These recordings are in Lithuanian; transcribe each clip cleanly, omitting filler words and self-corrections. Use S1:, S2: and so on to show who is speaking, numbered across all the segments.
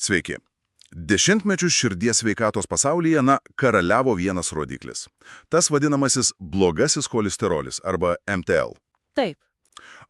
S1: Sveiki. Dešimtmečius širdies sveikatos pasaulyje, karaliavo vienas rodiklis. Tas vadinamasis blogasis cholesterolis arba MTL.
S2: Taip.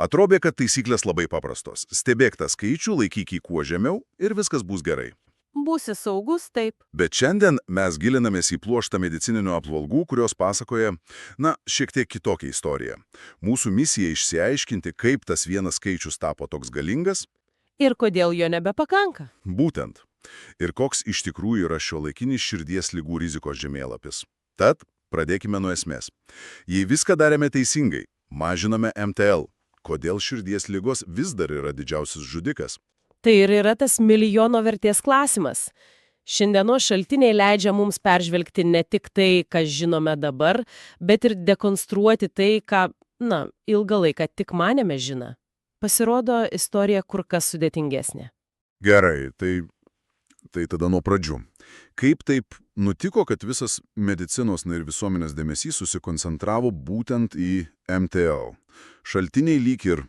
S1: Atrodė, kad taisyklės labai paprastos. Stebėk tą skaičių, laikyk jį kuo žemiau ir viskas bus gerai.
S2: Būsi saugus, taip.
S1: Bet šiandien mes gilinamės į pluoštą medicininių apžvalgų, kurios pasakoja, šiek tiek kitokią istoriją. Mūsų misija išsiaiškinti, kaip tas vienas skaičius tapo toks galingas.
S2: Ir kodėl jo nebepakanka.
S1: Būtent. Ir koks iš tikrųjų yra šiuolaikinis širdies ligų rizikos žemėlapis. Tad pradėkime nuo esmės. Jei viską darėme teisingai, mažiname MTL, kodėl širdies ligos vis dar yra didžiausias žudikas?
S2: Tai ir yra tas milijono vertės klausimas. Šiandienos šaltiniai leidžia mums peržvelgti ne tik tai, ką žinome dabar, bet ir dekonstruoti tai, ką, ilgą laiką tik manėme žiną. Pasirodo, istorija kur kas sudėtingesnė.
S1: Gerai, tai tada nuo pradžių. Kaip taip nutiko, kad visas medicinos ir visuomenės dėmesys susikoncentravo būtent į MTL? Šaltiniai lyg ir,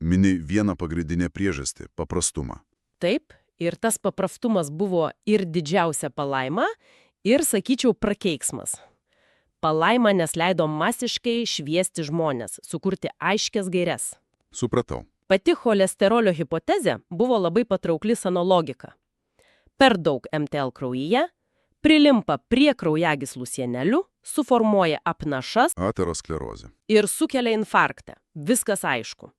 S1: mini vieną pagrindinę priežastį – paprastumą.
S2: Taip, ir tas paprastumas buvo ir didžiausia palaima, ir, sakyčiau, prakeiksmas. Palaima, nes leido masiškai šviesti žmonės, sukurti aiškias gaires.
S1: Supratau.
S2: Pati cholesterolio hipotezė buvo labai patraukli seno logika. Per daug MTL kraujyje, prilimpa prie kraujagyslų sienelių, suformuoja apnašas
S1: aterosklerozė
S2: ir sukelia infarktą. Viskas aišku.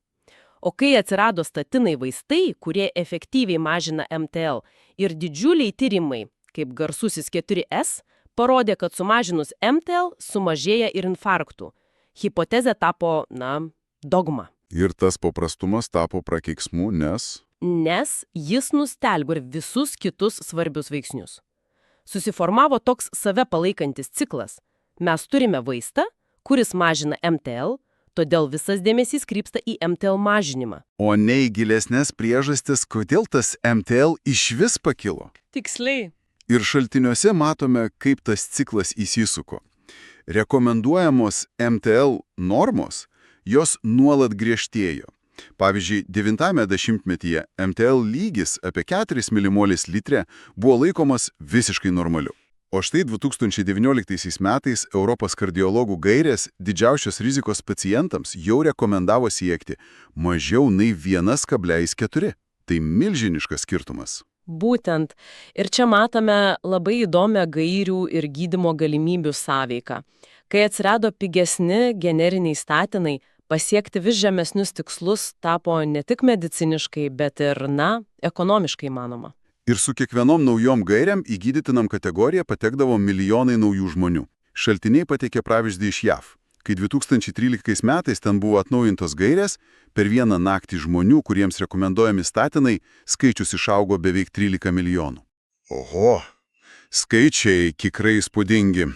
S2: O kai atsirado statinai vaistai, kurie efektyviai mažina MTL, ir didžiuliai tyrimai, kaip garsusis 4S, parodė, kad sumažinus MTL sumažėja ir infarktų. Hipotezė tapo, dogma.
S1: Ir tas paprastumas tapo prakeiksmu, nes
S2: jis nustelbė visus kitus svarbius veiksnius. Susiformavo toks save palaikantis ciklas. Mes turime vaistą, kuris mažina MTL, todėl visas dėmesys krypsta į MTL mažinimą.
S1: O ne į gilesnės priežastis, kodėl tas MTL išvis pakilo.
S2: Tiksliai.
S1: Ir šaltiniuose matome, kaip tas ciklas įsisuko. Rekomenduojamos MTL normos, jos nuolat griežtėjo. Pavyzdžiui, 9-ame dešimtmetyje MTL lygis apie 4 milimolis litre buvo laikomas visiškai normaliu. O štai 2019 metais Europos kardiologų gairės didžiausios rizikos pacientams jau rekomendavo siekti mažiau nei 1,4. Tai milžiniškas skirtumas.
S2: Būtent. Ir čia matome labai įdomią gairių ir gydymo galimybių sąveiką. Kai atsirado pigesni generiniai statinai, pasiekti vis žemesnius tikslus tapo ne tik mediciniškai, bet ir, ekonomiškai manoma.
S1: Ir su kiekvienom naujom gairiam į gydytinam kategoriją patekdavo milijonai naujų žmonių. Šaltiniai pateikė pavyzdį iš JAV. Kai 2013 metais ten buvo atnaujintos gairės, per vieną naktį žmonių, kuriems rekomenduojami statinai, skaičius išaugo beveik 13 milijonų. Oho! Skaičiai tikrai įspūdingi.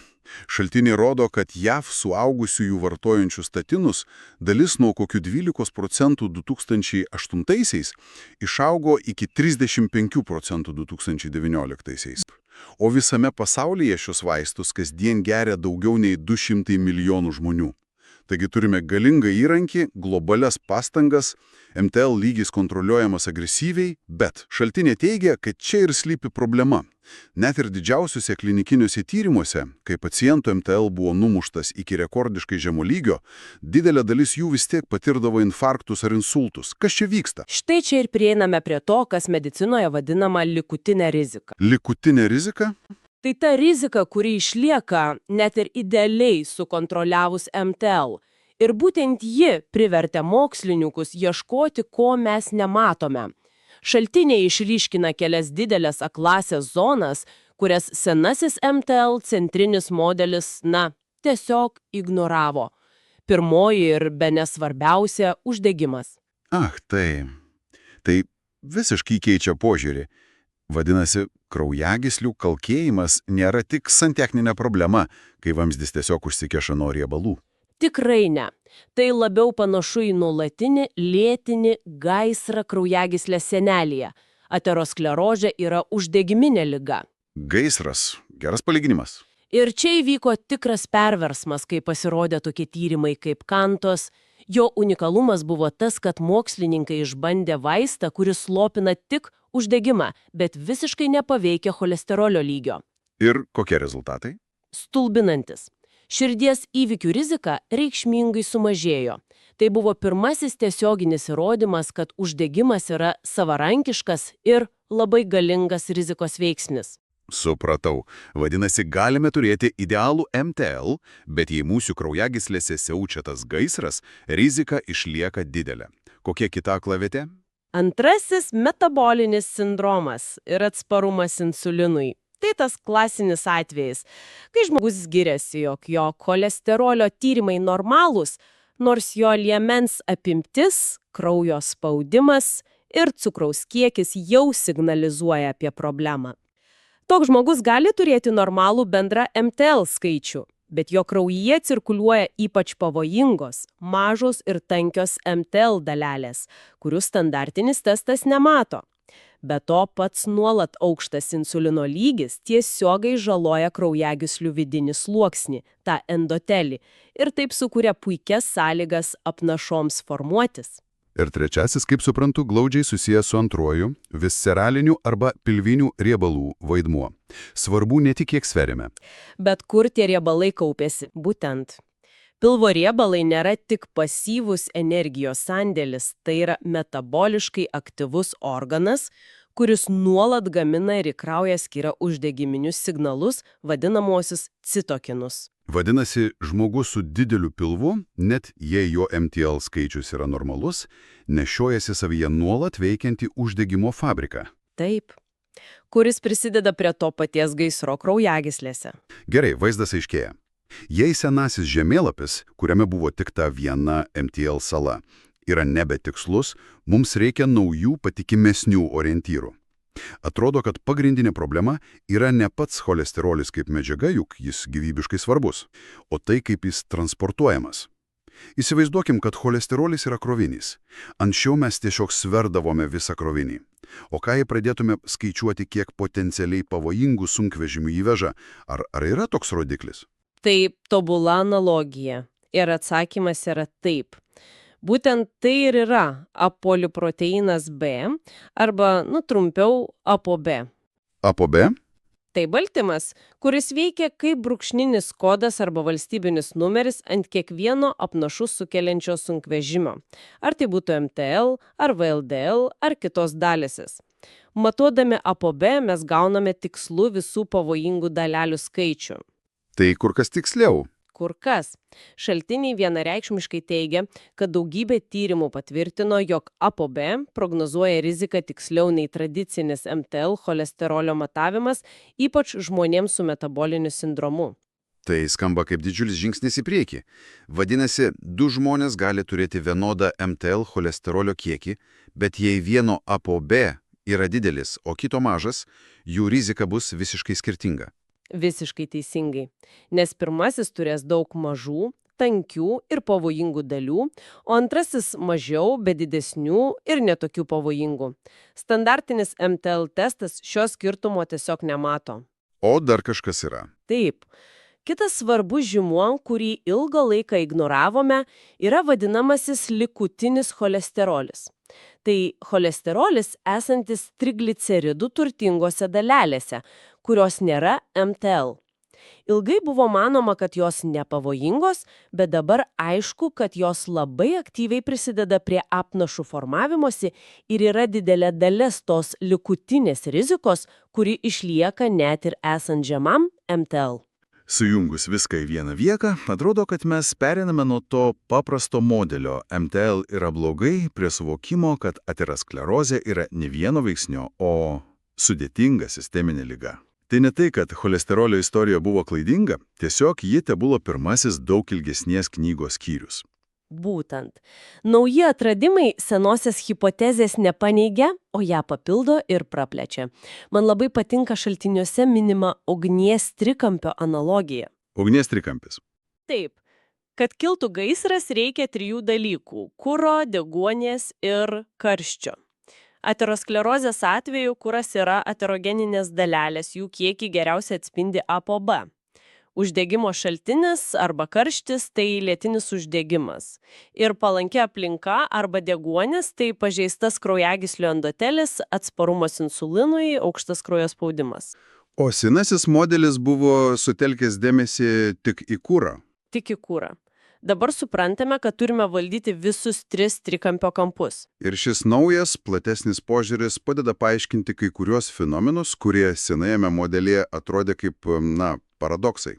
S1: Šaltiniai rodo, kad JAV suaugusiųjų vartojančių statinus dalis nuo kokių 12% 2008-aisiais išaugo iki 35% 2019-aisiais. O visame pasaulyje šios vaistus kasdien geria daugiau nei 200 milijonų žmonių. Taigi turime galingą įrankį, globalias pastangas, MTL lygis kontroliuojamas agresyviai, bet šaltinė teigia, kad čia ir slypi problema. Net ir didžiausiuose klinikiniuose tyrimuose, kai pacientų MTL buvo numuštas iki rekordiškai žemo lygio, didelė dalis jų vis tiek patirdavo infarktus ar insultus. Kas čia vyksta?
S2: Štai čia ir prieiname prie to, kas medicinoje vadinama likutinė rizika.
S1: Likutinė rizika?
S2: Tai ta rizika, kuri išlieka net ir idealiai sukontroliavus MTL. Ir būtent ji privertė mokslininkus ieškoti, ko mes nematome. Šaltiniai išryškina kelias didelės A-klasės zonas, kurias senasis MTL centrinis modelis, tiesiog ignoravo. Pirmoji ir bene svarbiausia – uždegimas.
S1: Tai visiškai keičia požiūrį. Vadinasi, kraujagyslių kalkėjimas nėra tik santechninė problema, kai vamzdis tiesiog užsikeša nuo riebalų.
S2: Tikrai ne. Tai labiau panašu į nuolatinį lėtinį gaisrą kraujagyslės sienelėje. Aterosklerozė yra uždegiminė liga.
S1: Gaisras. Geras palyginimas.
S2: Ir čia įvyko tikras perversmas, kai pasirodė tokie tyrimai kaip Kantos. Jo unikalumas buvo tas, kad mokslininkai išbandė vaistą, kuris slopina tik uždegimą, bet visiškai nepaveikia cholesterolio lygio.
S1: Ir kokie rezultatai?
S2: Stulbinantis. Širdies įvykių rizika reikšmingai sumažėjo. Tai buvo pirmasis tiesioginis įrodymas, kad uždegimas yra savarankiškas ir labai galingas rizikos veiksnis.
S1: Supratau. Vadinasi, galime turėti idealų MTL, bet jei mūsų kraujagyslėse siaučia tas gaisras, rizika išlieka didelė. Kokia kita aklavietė?
S2: Antrasis metabolinis sindromas ir atsparumas insulinui. Tai tas klasinis atvejis, kai žmogus giriasi, jog jo cholesterolio tyrimai normalūs, nors jo liemens apimtis, kraujo spaudimas ir cukraus kiekis jau signalizuoja apie problemą. Toks žmogus gali turėti normalų bendrą MTL skaičių, bet jo kraujyje cirkuliuoja ypač pavojingos, mažos ir tankios MTL dalelės, kurių standartinis testas nemato. Be to, pats nuolat aukštas insulino lygis tiesiogiai žaloja kraujagyslių vidinį sluoksnį, tą endotelį, ir taip sukuria puikias sąlygas apnašoms formuotis.
S1: Ir trečiasis, kaip suprantu, glaudžiai susijęs su antruoju – visceralinių arba pilvinių riebalų vaidmuo. Svarbu ne tik kiek sveriame.
S2: Bet kur tie riebalai kaupėsi? Būtent. Pilvo riebalai nėra tik pasyvus energijos sandėlis, tai yra metaboliškai aktyvus organas, kuris nuolat gamina ir į kraują skiria uždegiminius signalus, vadinamosius citokinus.
S1: Vadinasi, žmogus su dideliu pilvu, net jei jo MTL skaičius yra normalus, nešiojasi savyje nuolat veikiantį uždegimo fabriką.
S2: Taip, kuris prisideda prie to paties gaisro kraujagyslėse.
S1: Gerai, vaizdas aiškėja. Jei senasis žemėlapis, kuriame buvo tik ta viena MTL sala, yra nebetikslus, mums reikia naujų patikimesnių orientyrų. Atrodo, kad pagrindinė problema yra ne pats cholesterolis kaip medžiaga, juk jis gyvybiškai svarbus, o tai, kaip jis transportuojamas. Įsivaizduokim, kad cholesterolis yra krovinys. Anksčiau mes tiesiog sverdavome visą krovinį. O ką jei pradėtume skaičiuoti, kiek potencialiai pavojingų sunkvežimių įveža, ar yra toks rodiklis?
S2: Tai tobula analogija. Ir atsakymas yra taip. Būtent tai ir yra apoliproteinas B, arba, trumpiau, ApoB.
S1: ApoB?
S2: Tai baltymas, kuris veikia kaip brūkšninis kodas arba valstybinis numeris ant kiekvieno apnašus sukeliančio sunkvežimio. Ar tai būtų MTL, ar VLDL, ar kitos dalisis. Matuodami ApoB mes gauname tikslų visų pavojingų dalelių skaičių.
S1: Tai kur kas tiksliau?
S2: Kur kas. Šaltiniai vienareikšmiškai teigia, kad daugybė tyrimų patvirtino, jog ApoB prognozuoja riziką tiksliau nei tradicinis MTL cholesterolio matavimas, ypač žmonėms su metaboliniu sindromu.
S1: Tai skamba kaip didžiulis žingsnis į priekį. Vadinasi, du žmonės gali turėti vienodą MTL cholesterolio kiekį, bet jei vieno ApoB yra didelis, o kito mažas, jų rizika bus visiškai skirtinga.
S2: Visiškai teisingai, nes pirmasis turės daug mažų, tankių ir pavojingų dalių, o antrasis mažiau, bet didesnių ir netokių pavojingų. Standartinis MTL testas šio skirtumo tiesiog nemato.
S1: O dar kažkas yra.
S2: Taip. Kitas svarbus žymuo, kurį ilgą laiką ignoravome, yra vadinamasis likutinis cholesterolis. Tai cholesterolis esantis trigliceridų turtingose dalelėse, kurios nėra MTL. Ilgai buvo manoma, kad jos nepavojingos, bet dabar aišku, kad jos labai aktyviai prisideda prie apnašų formavimosi ir yra didelė dalis tos likutinės rizikos, kuri išlieka net ir esant žemam MTL.
S1: Sujungus viską į vieną vietą, atrodo, kad mes periname nuo to paprasto modelio MTL yra blogai prie suvokimo, kad aterosklerozė yra ne vieno veiksnio, o sudėtinga sisteminė liga. Tai ne tai, kad cholesterolio istorija buvo klaidinga, tiesiog ji tebuvo pirmasis daug ilgesnės knygos skyrius.
S2: Būtent. Nauji atradimai senosios hipotezės nepaneigia, o ją papildo ir praplečia. Man labai patinka šaltiniuose minima ugnies trikampio analogija.
S1: Ugnies trikampis.
S2: Taip. Kad kiltų gaisras, reikia 3 dalykų – kuro, deguonies ir karščio. Aterosklerozės atveju kuras yra aterogeninės dalelės, jų kiekį geriausiai atspindi ApoB. Uždegimo šaltinis arba karštis – tai lėtinis uždegimas. Ir palanki aplinka arba deguonis – tai pažeistas kraujagyslių endotelis, atsparumas insulinui, aukštas kraujo spaudimas.
S1: O senasis modelis buvo sutelkęs dėmesį tik į kūrą.
S2: Tik į kūrą. Dabar suprantame, kad turime valdyti visus 3 trikampio kampus.
S1: Ir šis naujas, platesnis požiūris padeda paaiškinti kai kuriuos fenomenus, kurie senajame modelėje atrodė kaip, paradoksai.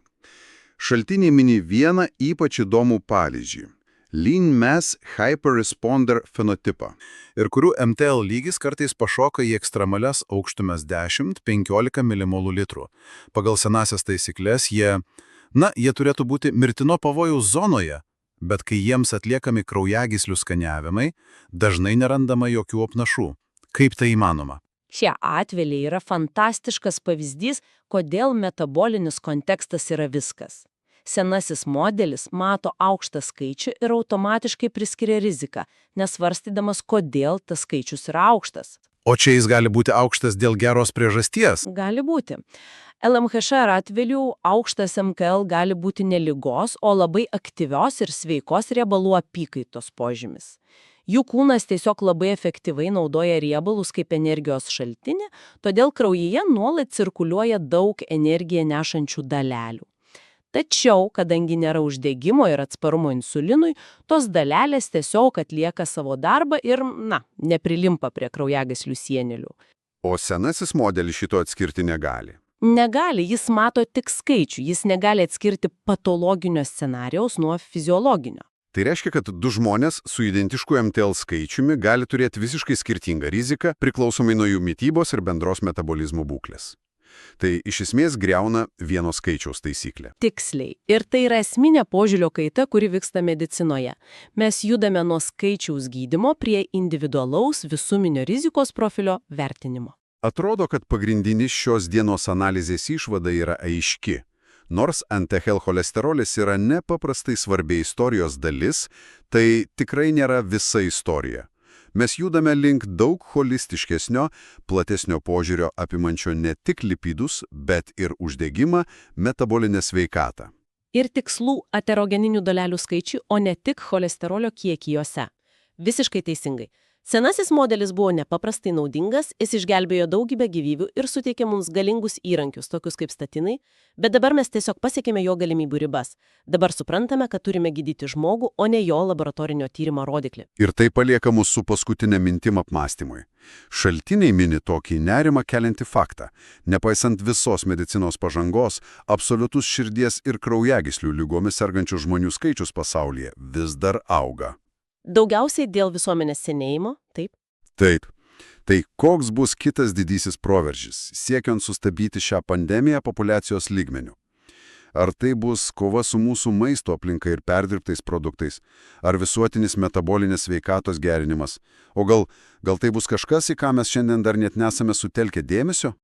S1: Šaltiniai mini vieną ypač įdomų pavyzdį – Lean Mass Hyperresponder fenotipą, ir kurių MTL lygis kartais pašoka į ekstremalias aukštumas 10–15 mmol. Pagal senasias taisyklės jie turėtų būti mirtino pavojaus zonoje, bet kai jiems atliekami kraujagyslių skaniavimai, dažnai nerandama jokių apnašų. Kaip tai įmanoma?
S2: Šie atvejai yra fantastiškas pavyzdys, kodėl metabolinis kontekstas yra viskas. Senasis modelis mato aukštą skaičių ir automatiškai priskiria riziką, nesvarstydamas, kodėl tas skaičius yra aukštas.
S1: O čia jis gali būti aukštas dėl geros priežasties?
S2: Gali būti. LMHR atveju aukštas MKL gali būti ne ligos, o labai aktyvios ir sveikos riebalų apykaitos požymis. Jų kūnas tiesiog labai efektyviai naudoja riebalus kaip energijos šaltinį, todėl kraujyje nuolat cirkuliuoja daug energiją nešančių dalelių. Tačiau, kadangi nėra uždegimo ir atsparumo insulinui, tos dalelės tiesiog atlieka savo darbą ir, neprilimpa prie kraujagyslių sienelių.
S1: O senasis modelis šito atskirti negali.
S2: Negali, jis mato tik skaičių, jis negali atskirti patologinio scenarijaus nuo fiziologinio.
S1: Tai reiškia, kad du žmonės su identišku MTL skaičiumi gali turėti visiškai skirtingą riziką, priklausomai nuo jų mitybos ir bendros metabolizmo būklės. Tai iš esmės griauna vieno skaičiaus taisyklę.
S2: Tiksliai. Ir tai yra esminė požiūrio kaita, kuri vyksta medicinoje. Mes judame nuo skaičiaus gydymo prie individualaus visuminio rizikos profilio vertinimo.
S1: Atrodo, kad pagrindinis šios dienos analizės išvada yra aiški. Nors NTHL cholesterolis yra nepaprastai svarbi istorijos dalis, tai tikrai nėra visa istorija. Mes judame link daug holistiškesnio, platesnio požiūrio apimančio ne tik lipidus, bet ir uždegimą, metabolinę sveikatą.
S2: Ir tikslų aterogeninių dalelių skaičių, o ne tik cholesterolio kiekį juose. Visiškai teisingai. Senasis modelis buvo nepaprastai naudingas, jis išgelbėjo daugybę gyvybių ir suteikė mums galingus įrankius, tokius kaip statinai, bet dabar mes tiesiog pasiekėme jo galimybių ribas. Dabar suprantame, kad turime gydyti žmogų, o ne jo laboratorinio tyrimo rodiklį.
S1: Ir tai palieka mus su paskutinė mintim apmąstymui. Šaltiniai mini tokį nerimą keliantį faktą. Nepaisant visos medicinos pažangos, absoliutus širdies ir kraujagyslių ligomis sergančių žmonių skaičius pasaulyje vis dar auga.
S2: Daugiausiai dėl visuomenės senėjimo, taip?
S1: Taip. Tai koks bus kitas didysis proveržis, siekiant sustabdyti šią pandemiją populiacijos lygmeniu? Ar tai bus kova su mūsų maisto aplinka ir perdirbtais produktais, ar visuotinis metabolinės sveikatos gerinimas? O gal tai bus kažkas, į ką mes šiandien dar net nesame sutelkę dėmesio?